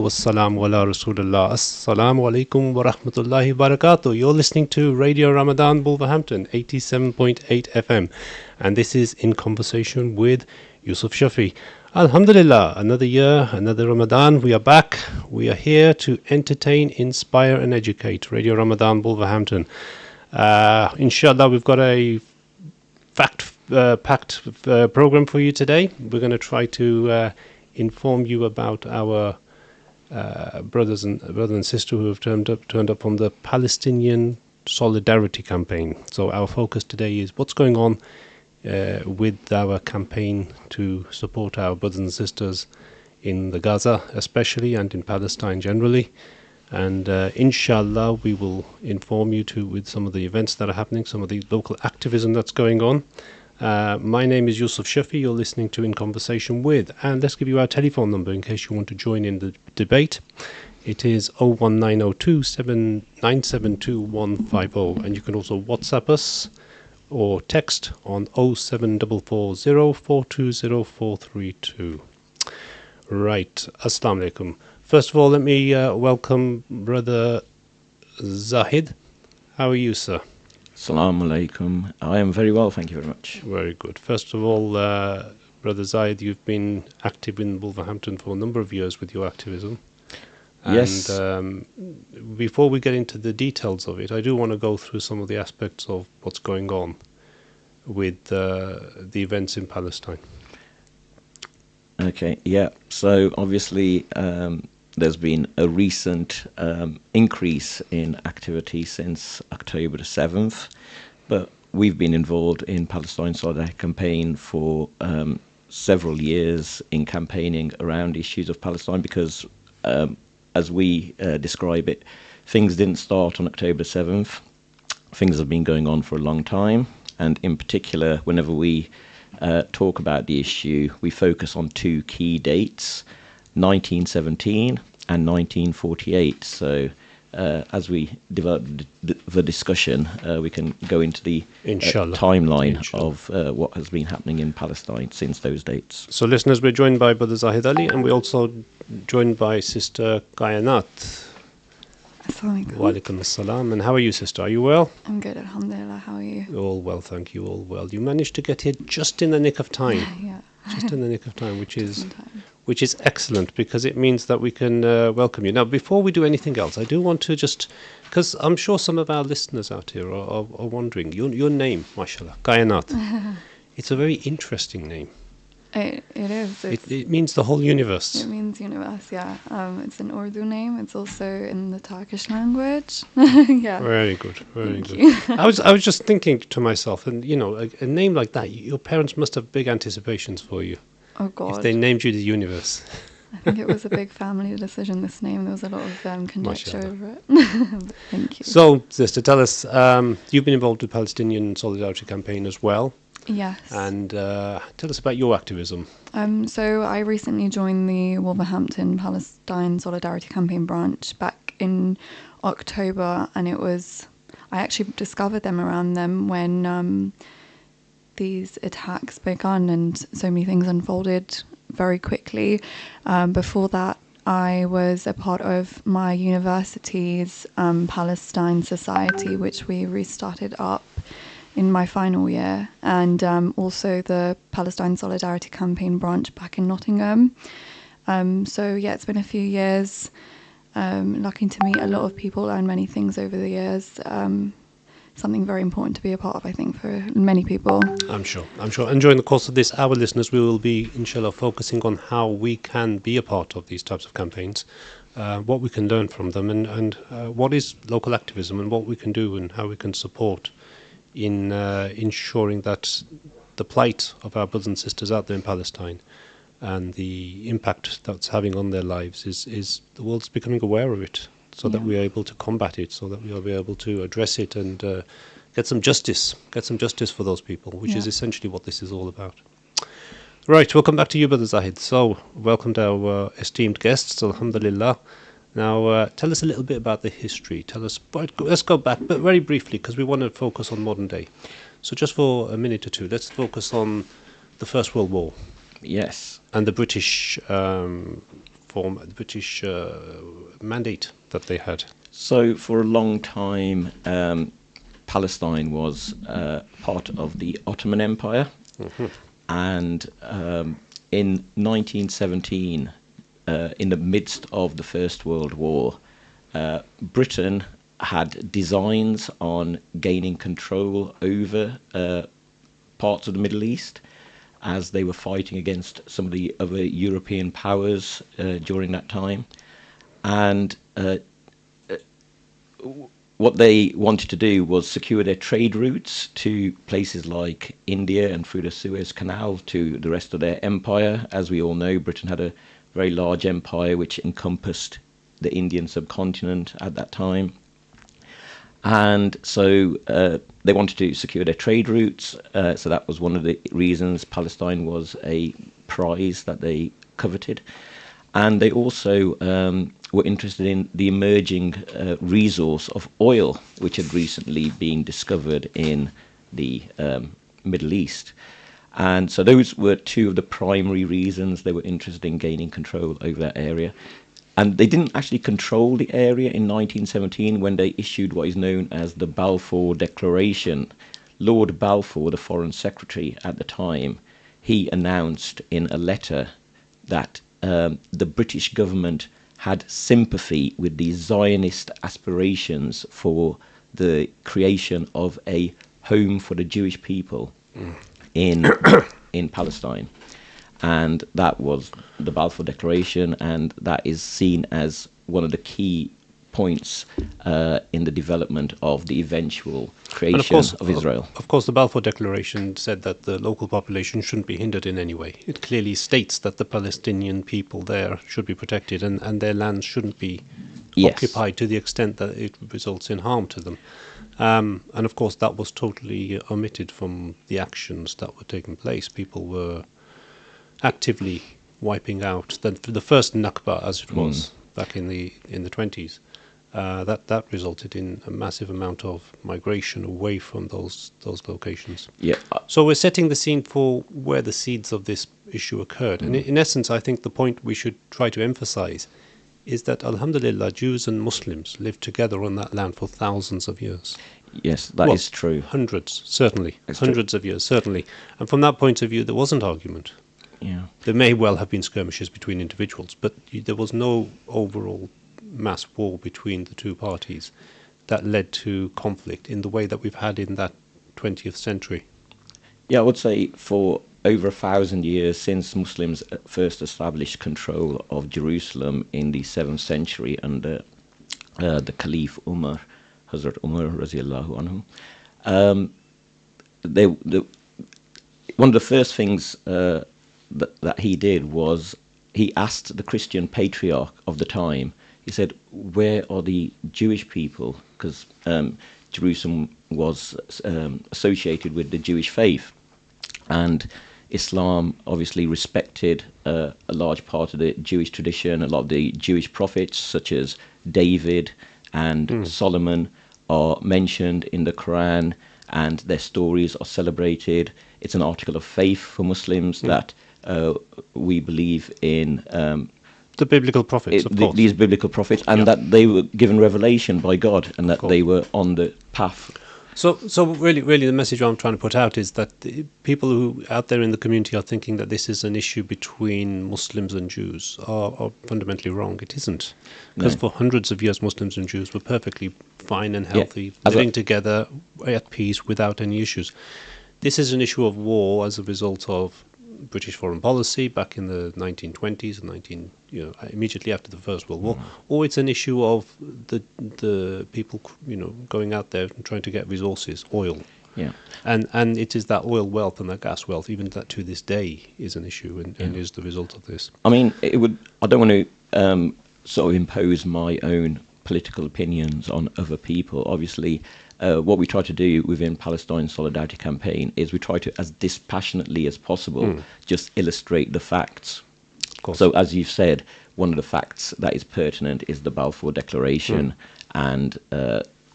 Wassalamu ala Rasulullah. Assalamu alaikum wa rahmatullahi wa barakatuh. You're listening to Radio Ramadan Wolverhampton 87.8 FM, and this is In Conversation with Yusuf Shafi. Alhamdulillah, another year, another Ramadan. We are back. We are here to entertain, inspire, and educate. Radio Ramadan Wolverhampton. Inshallah, we've got a packed program for you today. We're going to try to inform you about our brother and sister who have turned up on the Palestinian Solidarity Campaign. So our focus today is what's going on with our campaign to support our brothers and sisters in the Gaza especially, and in Palestine generally. And inshallah we will inform you too with some of the events that are happening, some of the local activism that's going on. My name is Yusuf Shafi. You're listening to In Conversation With, and let's give you our telephone number in case you want to join in the debate. It is 01902 7972 150, and you can also WhatsApp us or text on 07440 420 432. Right, Assalamu alaikum. First of all, let me welcome Brother Zahid. How are you, sir? Assalamu alaikum. I am very well, thank you very much. Very good. First of all, Brother Zahid, you've been active in Wolverhampton for a number of years with your activism. Yes. And before we get into the details of it, I do want to go through some of the aspects of what's going on with the events in Palestine. Okay, yeah. So obviously there's been a recent increase in activity since October the 7th, but we've been involved in Palestine Solidarity Campaign for several years in campaigning around issues of Palestine because, as we describe it, things didn't start on October the 7th. Things have been going on for a long time, and in particular, whenever we talk about the issue, we focus on two key dates, 1917 and 1948. So as we develop the discussion, we can go into the timeline of what has been happening in Palestine since those dates. So listeners, we're joined by Brother Zahid Ali, and we're also joined by Sister Kayanat. Wa alaikum assalam. And how are you, sister? Are you well? I'm good, alhamdulillah. How are you? All well, thank you, all well. You managed to get here just in the nick of time. Yeah. Just in the nick of time, which is excellent, because it means that we can welcome you. Now, before we do anything else, I do want to just, because I'm sure some of our listeners out here are wondering, your name, mashallah, Kayanat, it's a very interesting name. It is. It means the whole universe. It means universe, yeah. It's an Urdu name. It's also in the Turkish language. Yeah. Very good, very good. I was just thinking to myself, and a name like that, your parents must have big anticipations for you. Oh God. If they named you the universe. I think it was a big family decision, this name. There was a lot of conjecture over it. Thank you. So, sister, tell us, you've been involved with Palestinian Solidarity Campaign as well. Yes. And tell us about your activism. So I recently joined the Wolverhampton Palestine Solidarity Campaign branch back in October, and I actually discovered them around them when these attacks began, and so many things unfolded very quickly. Before that, I was a part of my university's Palestine Society, which we restarted up in my final year, and also the Palestine Solidarity Campaign branch back in Nottingham. So yeah, it's been a few years. Lucky to meet a lot of people, learn many things over the years. Something very important to be a part of, I think, for many people. I'm sure. And during the course of this hour, listeners, we will be, inshallah, focusing on how we can be a part of these types of campaigns, what we can learn from them, and what is local activism, and what we can do, and how we can support in ensuring that the plight of our brothers and sisters out there in Palestine and the impact that's having on their lives is the world's becoming aware of it, so that we are able to combat it, so that we will be able to address it and get some justice for those people, which is essentially what this is all about. Right, welcome back to you, Brother Zahid. So, welcome to our esteemed guests, alhamdulillah. Now, tell us a little bit about the history. Let's go back, but very briefly, because we want to focus on modern day. So just for a minute or two, let's focus on the First World War. Yes. And the British British mandate that they had? So for a long time, Palestine was part of the Ottoman Empire, and in 1917, in the midst of the First World War, Britain had designs on gaining control over parts of the Middle East as they were fighting against some of the other European powers during that time. And what they wanted to do was secure their trade routes to places like India and through the Suez Canal to the rest of their empire. As we all know, Britain had a very large empire which encompassed the Indian subcontinent at that time. And so they wanted to secure their trade routes. So that was one of the reasons Palestine was a prize that they coveted. And they also were interested in the emerging resource of oil, which had recently been discovered in the Middle East. And so those were two of the primary reasons they were interested in gaining control over that area. And they didn't actually control the area in 1917 when they issued what is known as the Balfour Declaration. Lord Balfour, the Foreign Secretary at the time, he announced in a letter that the British government had sympathy with the Zionist aspirations for the creation of a home for the Jewish people in Palestine. And that was the Balfour Declaration, and that is seen as one of the key points in the development of the eventual creation of Israel. Of course, the Balfour Declaration said that the local population shouldn't be hindered in any way. It clearly states that the Palestinian people there should be protected, and their lands shouldn't be occupied to the extent that it results in harm to them. And of course, that was totally omitted from the actions that were taking place. People were actively wiping out the first Nakba, as it was back in the 20s. That resulted in a massive amount of migration away from those locations. Yeah. So we're setting the scene for where the seeds of this issue occurred. And in essence, I think the point we should try to emphasize is that, alhamdulillah, Jews and Muslims lived together on that land for thousands of years. Yes, that is true. Hundreds, certainly. That's hundreds of years, certainly. And from that point of view, there wasn't argument. Yeah. There may well have been skirmishes between individuals, but there was no overall mass war between the two parties that led to conflict in the way that we've had in that 20th century. Yeah, I would say for over 1,000 years since Muslims first established control of Jerusalem in the 7th century under the Caliph Umar, Hazrat Umar radiallahu anhu, one of the first things that he did was he asked the Christian patriarch of the time, he said, where are the Jewish people? Because Jerusalem was associated with the Jewish faith. And Islam obviously respected a large part of the Jewish tradition. A lot of the Jewish prophets, such as David and Solomon, are mentioned in the Quran, and their stories are celebrated. It's an article of faith for Muslims that we believe in the biblical prophets, of course. These biblical prophets, and that they were given revelation by God, and that they were on the path. So really, the message I'm trying to put out is that the people who out there in the community are thinking that this is an issue between Muslims and Jews are fundamentally wrong. It isn't. Because for hundreds of years, Muslims and Jews were perfectly fine and healthy, living together at peace without any issues. This is an issue of war as a result of British foreign policy back in the 1920s and immediately after the First World War, or it's an issue of the people going out there and trying to get resources, oil, and it is that oil wealth and that gas wealth, even that to this day is an issue and is the result of this. I mean, I don't want to sort of impose my own political opinions on other people. Obviously, what we try to do within Palestine Solidarity Campaign is we try to, as dispassionately as possible, just illustrate the facts. So, as you've said, one of the facts that is pertinent is the Balfour Declaration and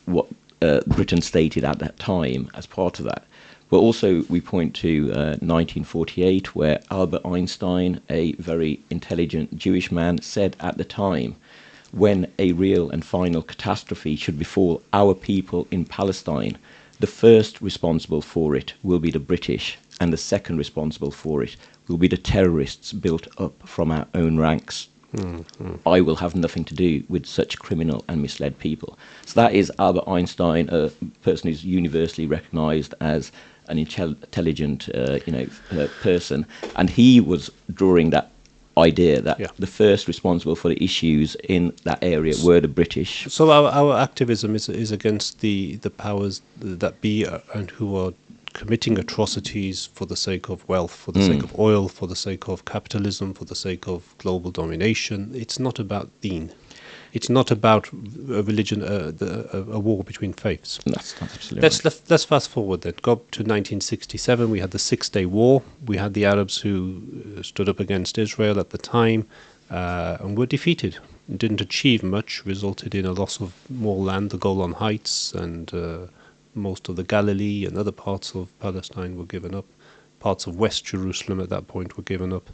what Britain stated at that time as part of that. But also we point to 1948, where Albert Einstein, a very intelligent Jewish man, said at the time, when a real and final catastrophe should befall our people in Palestine, the first responsible for it will be the British, and the second responsible for it will be the terrorists built up from our own ranks. I will have nothing to do with such criminal and misled people. So that is Albert Einstein, a person who's universally recognized as an intelligent person. And he was drawing that idea that the first responsible for the issues in that area were the British. So our activism is against the powers that be and who are committing atrocities for the sake of wealth, for the sake of oil, for the sake of capitalism, for the sake of global domination. It's not about deen. It's not about a religion, a war between faiths. That's absolutely right. Let's fast forward then. Go up to 1967. We had the Six-Day War. We had the Arabs who stood up against Israel at the time and were defeated. Didn't achieve much. Resulted in a loss of more land, the Golan Heights, and most of the Galilee and other parts of Palestine were given up. Parts of West Jerusalem at that point were given up.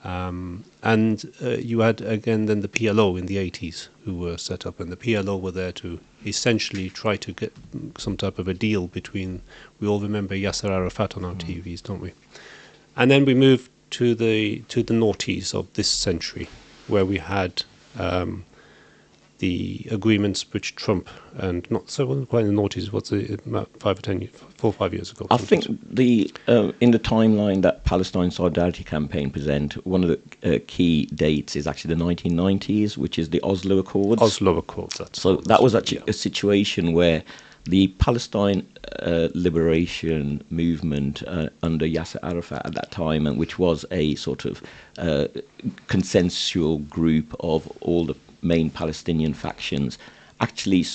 And you had again then the PLO in the 80s who were set up, and the PLO were there to essentially try to get some type of a deal between, we all remember Yasser Arafat on our TVs, don't we? And then we moved to the noughties of this century, where we had the agreements which Trump and not so it wasn't quite in the noughties. What's it, about 5 or 10 years, 4 or 5 years ago? I think the in the timeline that Palestine Solidarity Campaign present, one of the key dates is actually the 1990s, which is the Oslo Accords. Oslo Accords. So that was actually a situation where the Palestine liberation movement under Yasser Arafat at that time, and which was a sort of consensual group of all the main Palestinian factions, actually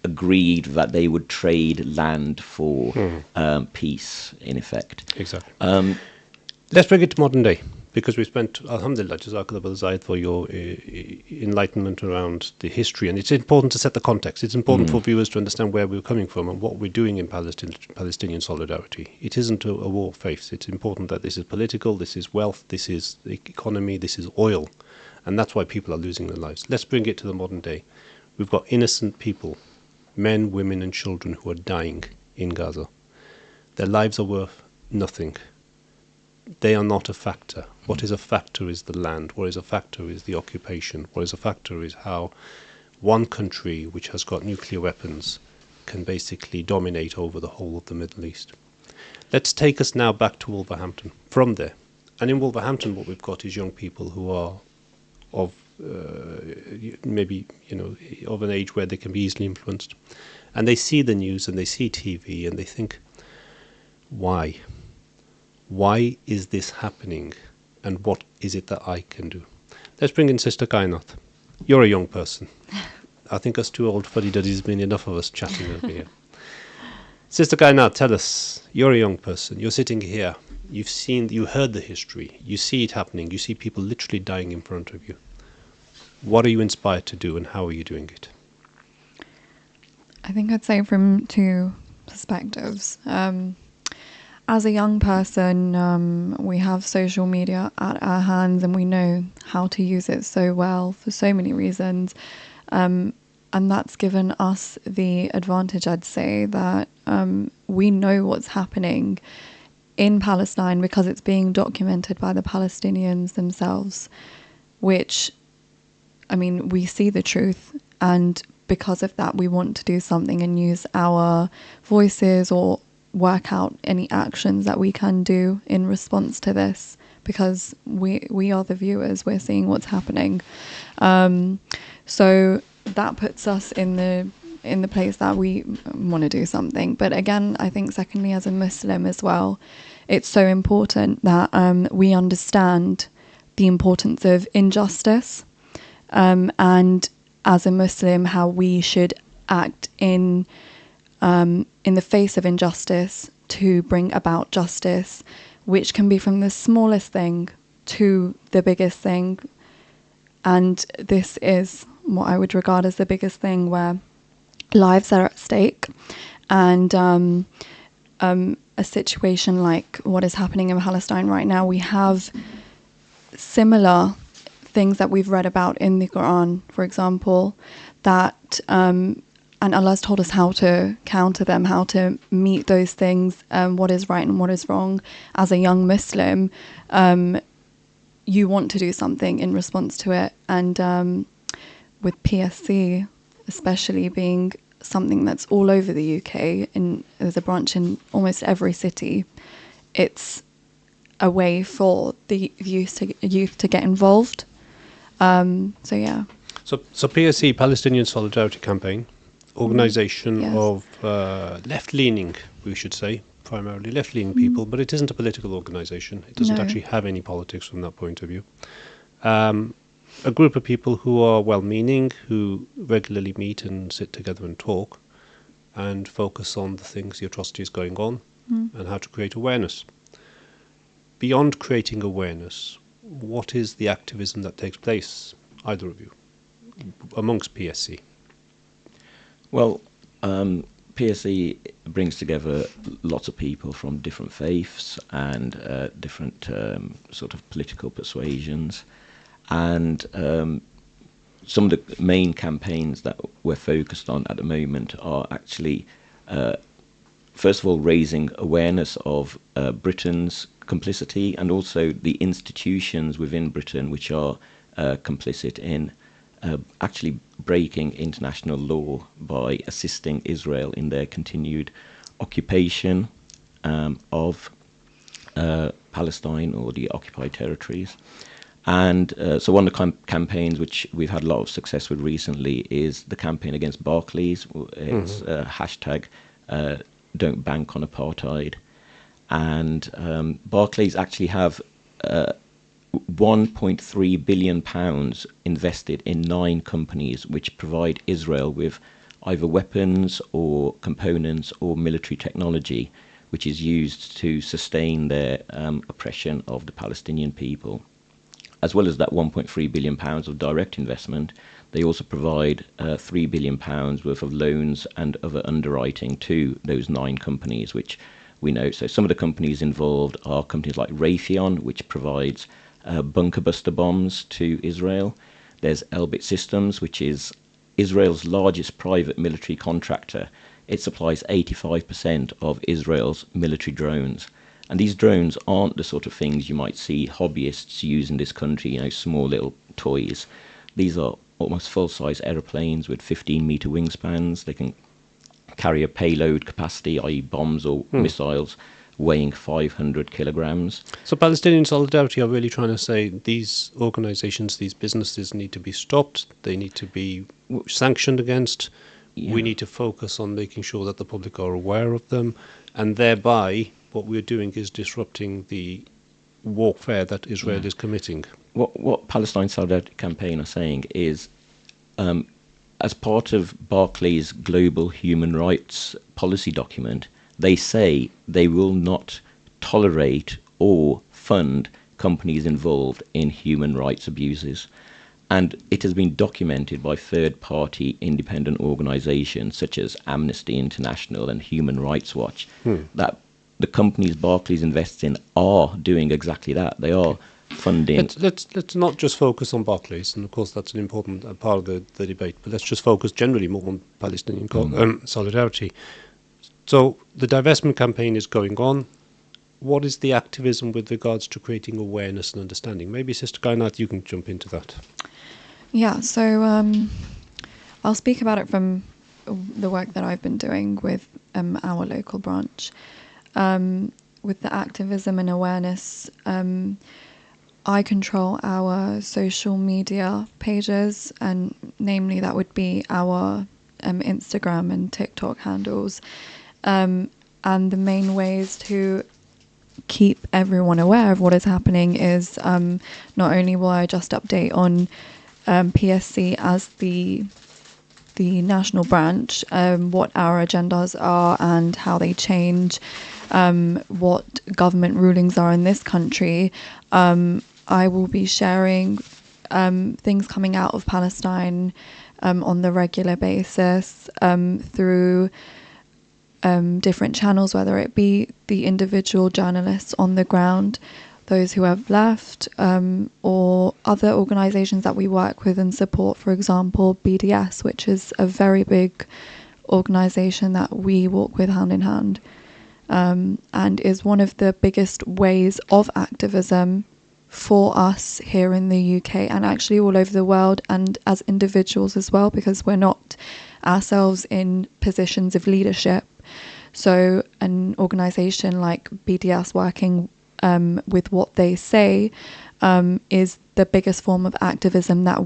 agreed that they would trade land for peace, in effect. Exactly. Let's bring it to modern day, because we spent, alhamdulillah, Jazakallah Zaid, for your enlightenment around the history. And it's important to set the context. It's important for viewers to understand where we're coming from and what we're doing in Palestinian solidarity. It isn't a war of faiths. It's important that this is political, this is wealth, this is economy, this is oil. And that's why people are losing their lives. Let's bring it to the modern day. We've got innocent people, men, women, and children who are dying in Gaza. Their lives are worth nothing. They are not a factor. What is a factor is the land. What is a factor is the occupation. What is a factor is how one country which has got nuclear weapons can basically dominate over the whole of the Middle East. Let's take us now back to Wolverhampton. From there. And in Wolverhampton what we've got is young people who are of maybe, of an age where they can be easily influenced. And they see the news and they see TV and they think, why? Why is this happening? And what is it that I can do? Let's bring in Sister Kainat. You're a young person. I think us two old fuddy-duddies has been enough of us chatting over here. Sister Kainat, tell us, you're a young person. You're sitting here. You heard the history. You see it happening. You see people literally dying in front of you. What are you inspired to do and how are you doing it? I think I'd say from two perspectives. As a young person, we have social media at our hands and we know how to use it so well for so many reasons. And that's given us the advantage, I'd say, that we know what's happening in Palestine because it's being documented by the Palestinians themselves, which, we see the truth, and because of that we want to do something and use our voices or work out any actions that we can do in response to this, because we are the viewers, we're seeing what's happening. So that puts us in the place that we want to do something. But again, I think secondly, as a Muslim as well, it's so important that we understand the importance of injustice, and as a Muslim, how we should act in the face of injustice to bring about justice, which can be from the smallest thing to the biggest thing. And this is what I would regard as the biggest thing, where lives are at stake, and a situation like what is happening in Palestine right now, we have similar things that we've read about in the Quran, for example, that and Allah's told us how to counter them, how to meet those things, what is right and what is wrong. As a young Muslim, you want to do something in response to it. And with PSC, especially being something that's all over the UK, there's a branch in almost every city, it's a way for the youth to get involved. So yeah. So PSC, Palestinian Solidarity Campaign, organisation Yes. of left-leaning, we should say, primarily left-leaning people, but it isn't a political organisation. It doesn't No. actually have any politics from that point of view. A group of people who are well-meaning, who regularly meet and sit together and talk and focus on the things, the atrocities going on, and how to create awareness. Beyond creating awareness, what is the activism that takes place, either of you, amongst PSC? Well, PSE brings together lots of people from different faiths and different sort of political persuasions. And some of the main campaigns that we're focused on at the moment are actually, first of all, raising awareness of Britain's complicity and also the institutions within Britain which are complicit in actually breaking international law by assisting Israel in their continued occupation of Palestine or the occupied territories. And so one of the campaigns which we've had a lot of success with recently is the campaign against Barclays. It's hashtag Don't Bank on Apartheid. And Barclays actually have 1.3 billion pounds invested in 9 companies which provide Israel with either weapons or components or military technology which is used to sustain their oppression of the Palestinian people. As well as that 1.3 billion pounds of direct investment, they also provide 3 billion pounds worth of loans and other underwriting to those 9 companies which we know. So some of the companies involved are companies like Raytheon, which provides bunker buster bombs to Israel. There's Elbit Systems, which is Israel's largest private military contractor. It supplies 85% of Israel's military drones. And these drones aren't the sort of things you might see hobbyists use in this country, small little toys. These are almost full-size aeroplanes with 15-meter wingspans. They can carry a payload capacity, i.e. bombs or missiles, weighing 500 kilograms. So Palestinian Solidarity are really trying to say these organisations, these businesses need to be stopped, they need to be sanctioned against, we need to focus on making sure that the public are aware of them, and thereby what we're doing is disrupting the warfare that Israel is committing. What Palestine Solidarity Campaign are saying is, as part of Barclays' global human rights policy document, they say they will not tolerate or fund companies involved in human rights abuses. And it has been documented by third-party independent organisations such as Amnesty International and Human Rights Watch that the companies Barclays invests in are doing exactly that. They are funding. Let's not just focus on Barclays, and of course that's an important part of the debate, but let's just focus generally more on Palestinian solidarity. So the divestment campaign is going on. What is the activism with regards to creating awareness and understanding? Maybe Sister Kainat, you can jump into that. Yeah, so I'll speak about it from the work that I've been doing with our local branch. With the activism and awareness, I control our social media pages, and namely that would be our Instagram and TikTok handles. And the main ways to keep everyone aware of what is happening is not only will I just update on PSC as the national branch, what our agendas are and how they change, what government rulings are in this country. I will be sharing things coming out of Palestine on the regular basis through different channels, whether it be the individual journalists on the ground, those who have left, or other organisations that we work with and support, for example, BDS, which is a very big organisation that we walk with hand in hand, and is one of the biggest ways of activism for us here in the UK and actually all over the world, and as individuals as well, because we're not ourselves in positions of leadership. So an organisation like BDS working with what they say is the biggest form of activism that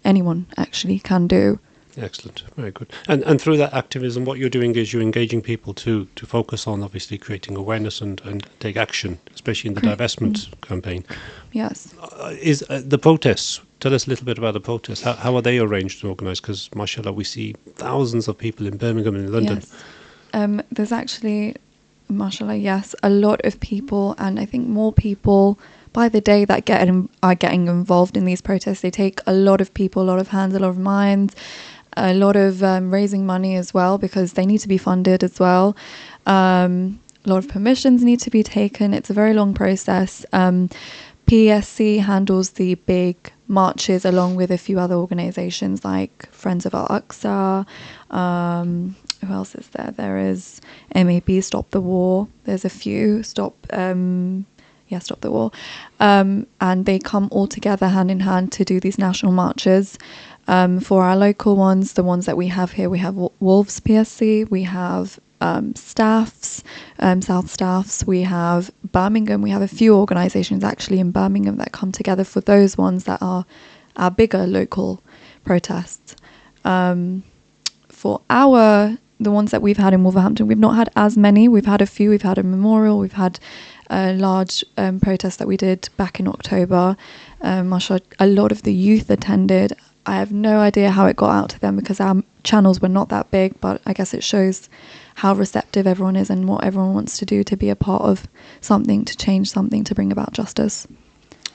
anyone actually can do. Excellent, very good. And through that activism, what you're doing is you're engaging people to focus on obviously creating awareness and take action, especially in the divestment campaign. Yes. Is the protests? Tell us a little bit about the protests. How are they arranged and organised? Because, mashallah, we see thousands of people in Birmingham and in London. Yes. There's actually, mashallah, yes, a lot of people, and I think more people by the day that are getting involved in these protests. They take a lot of people, a lot of hands, a lot of minds, a lot of raising money as well, because they need to be funded as well. A lot of permissions need to be taken. It's a very long process. PSC handles the big marches along with a few other organisations like Friends of Al-Aqsa. Who else is there? There is MAB, Stop the War. There's a few, Stop the War. And they come all together hand in hand to do these national marches. For our local ones, the ones that we have here, we have Wolves PSC, we have Staffs, South Staffs, we have Birmingham. We have a few organisations actually in Birmingham that come together for those ones that are our bigger local protests. For the ones that we've had in Wolverhampton, we've not had as many. We've had a few. We've had a memorial. We've had a large protest that we did back in October. Mashallah, a lot of the youth attended. I have no idea how it got out to them because our channels were not that big, but I guess it shows how receptive everyone is and what everyone wants to do to be a part of something, to change something, to bring about justice.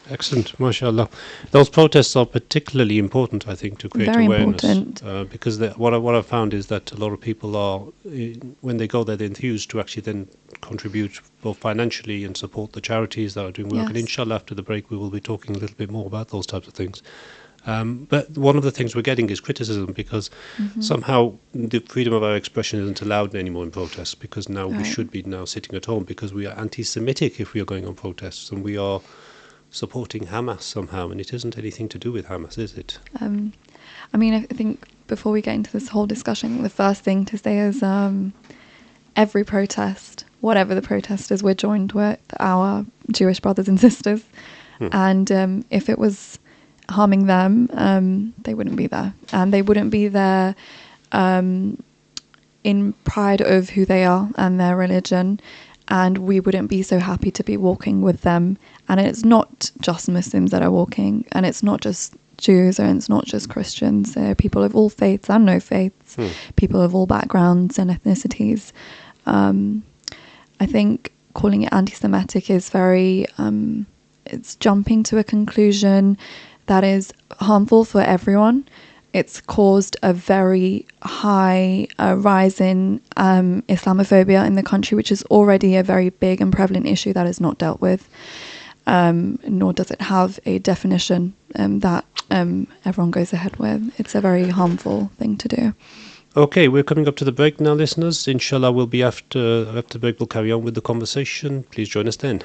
Excellent, mashallah. Those protests are particularly important, I think, to create Very awareness. important. Because what I've found is that a lot of people are, when they go there, they're enthused to actually then contribute both financially and support the charities that are doing work. Yes. And inshallah, after the break, we will be talking a little bit more about those types of things. But one of the things we're getting is criticism because somehow the freedom of our expression isn't allowed anymore in protests, because now we should be now sitting at home because we are anti-Semitic if we are going on protests, and we are supporting Hamas somehow, and it isn't anything to do with Hamas, is it? I mean, I think before we get into this whole discussion, the first thing to say is every protest, whatever the protest is, we're joined with our Jewish brothers and sisters. And if it was harming them, they wouldn't be there. And they wouldn't be there in pride of who they are and their religion. And we wouldn't be so happy to be walking with them. And it's not just Muslims that are walking, and it's not just Jews, and it's not just Christians. There are people of all faiths and no faiths, people of all backgrounds and ethnicities. I think calling it anti-Semitic is very, it's jumping to a conclusion that is harmful for everyone. It's caused a very high rise in Islamophobia in the country, which is already a very big and prevalent issue that is not dealt with, nor does it have a definition that everyone goes ahead with. It's a very harmful thing to do. Okay, we're coming up to the break now, listeners. Inshallah, we'll be after the break, we'll carry on with the conversation. Please join us then.